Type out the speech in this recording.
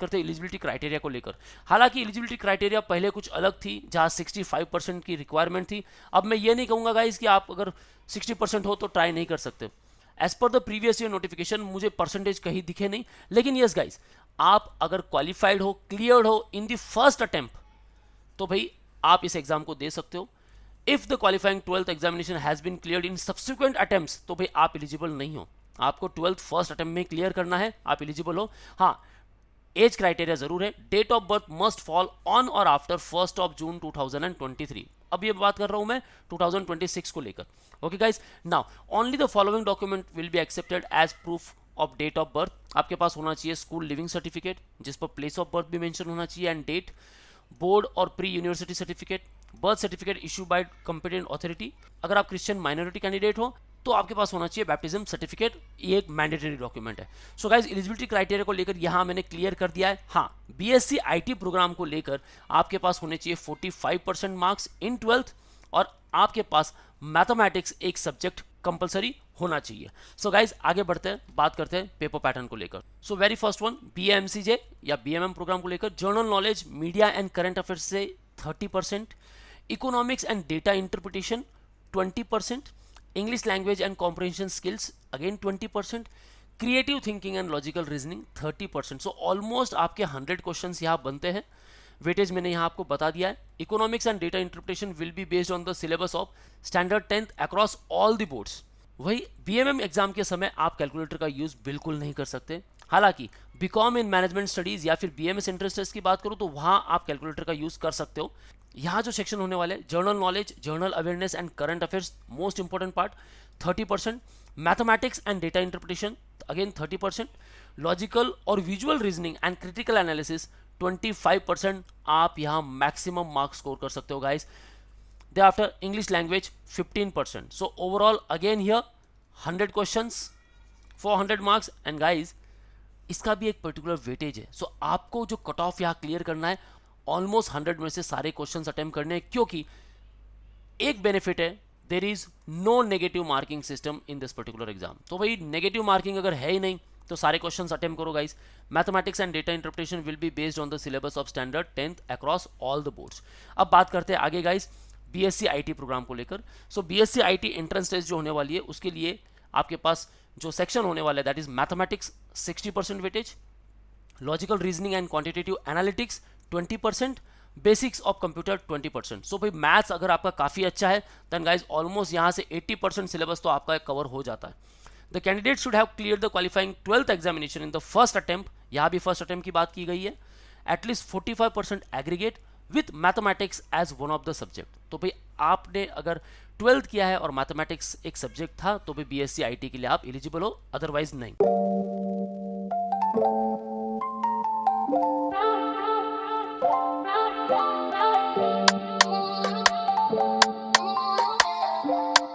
करते हैं eligibility criteria को लेकर। हालांकि एलिजिबिलिटी क्राइटेरिया पहले कुछ अलग थी, जहां 65% की रिक्वायरमेंट थी। अब मैं ये नहीं कहूँगा गाइज कि आप अगर 60% हो तो ट्राई नहीं कर सकते। As per the previous year notification मुझे परसेंटेज कहीं दिखे नहीं, लेकिन यस गाइज, आप अगर क्वालिफाइड हो, क्लियर्ड हो इन द फर्स्ट अटेम्प्ट, तो भाई आप इस एग्जाम को दे सकते हो। If the qualifying 12th examination has been cleared in subsequent attempts, तो भाई आप एलिजिबल नहीं हो। आपको 12th फर्स्ट अटेम्प्ट में क्लियर करना है, आप एलिजिबल हो। हाँ, एज क्राइटेरिया जरूर है, date of birth must fall on और आफ्टर 1 जून 2023। अब ये बात कर रहा हूं मैं 2026 को लेकर। Okay guys, now only the following document will be accepted as proof of date of birth. आपके पास होना चाहिए स्कूल लिविंग सर्टिफिकेट, जिस पर प्लेस ऑफ बर्थ भी मेंशन होना चाहिए एंड डेट, बोर्ड और pre university certificate, birth certificate issue by competent authority. अगर आप क्रिश्चियन माइनॉरिटी कैंडिडेट हो तो आपके पास होना चाहिए बैप्टिज्म सर्टिफिकेट, ये एक मैंडेटरी डॉक्यूमेंट है। सो गाइस, एलिजिबिलिटी क्राइटेरिया को लेकर यहां मैंने क्लियर कर दिया है। हाँ, बीएससी आईटी प्रोग्राम को लेकर आपके पास होने चाहिए 45% मार्क्स इन 12th, और आपके पास मैथमेटिक्स एक सब्जेक्ट कंपलसरी होना चाहिए। सो गाइज, आगे बढ़ते हैं, बात करते हैं पेपर पैटर्न को लेकर। सो वेरी फर्स्ट वन, बीएमसीजे या बीएमएम प्रोग्राम को लेकर general knowledge, media and current affairs से 30%, economics and data interpretation 20%, English language and comprehension skills again 20%, creative thinking and logical reasoning 30%। So almost आपके 100 questions यहाँ बनते हैं। वेटेज मैंने यहाँ आपको बता दिया है। Economics and data interpretation will be based on the syllabus of standard 10th across all the boards. वही बीएमएम एग्जाम के समय आप कैलकुलेटर का यूज बिल्कुल नहीं कर सकते। हालांकि बीकॉम इन मैनेजमेंट स्टडीज या फिर बीएमएस एंट्रेंस टेस्ट की बात करूं तो वहां आप कैलकुलेटर का यूज कर सकते हो। यहाँ जो सेक्शन होने वाले हैं, general knowledge, general awareness and current affairs, most important part 30%, mathematics and data interpretation again 30%, logical और visual reasoning and critical analysis 25% आप यहाँ मैक्सिमम मार्क्स स्कोर कर सकते हो guys. Thereafter English language 15%. So overall again here 100 questions, 400 marks and guys इसका भी एक particular weightage है। सो आपको जो कट ऑफ यहाँ क्लियर करना है, ऑलमोस्ट 100 में से सारे क्वेश्चंस अटेम्प्ट करने हैं, क्योंकि एक बेनिफिट है, there is no negative marking system in this particular exam. तो भाई नेगेटिव मार्किंग अगर है ही नहीं तो सारे क्वेश्चंस अटेम्प्ट करो guys. Mathematics and data interpretation will be based on the syllabus of standard 10th across all the boards. अब बात करते हैं आगे गाइस बीएससी आईटी प्रोग्राम को लेकर। So BSc IT entrance test जो होने वाली है उसके लिए आपके पास जो सेक्शन होने वाला है that is mathematics 60% weightage, logical reasoning and quantitative analytics 20%, basics of computer 20%। सो भाई मैथ्स अगर आपका काफी अच्छा है देन गाइज ऑलमोस्ट यहां से 80% सिलेबस तो आपका कवर हो जाता है। The candidate should have clear the qualifying 12th examination in the first attempt, यहां भी फर्स्ट अटेम्प्ट की बात की गई है, at least 45% aggregate with mathematics as one of the subject. तो भाई आपने अगर 12th किया है और मैथमेटिक्स एक सब्जेक्ट था तो भाई बीएससी आईटी के लिए आप एलिजिबल हो, अदरवाइज नहीं।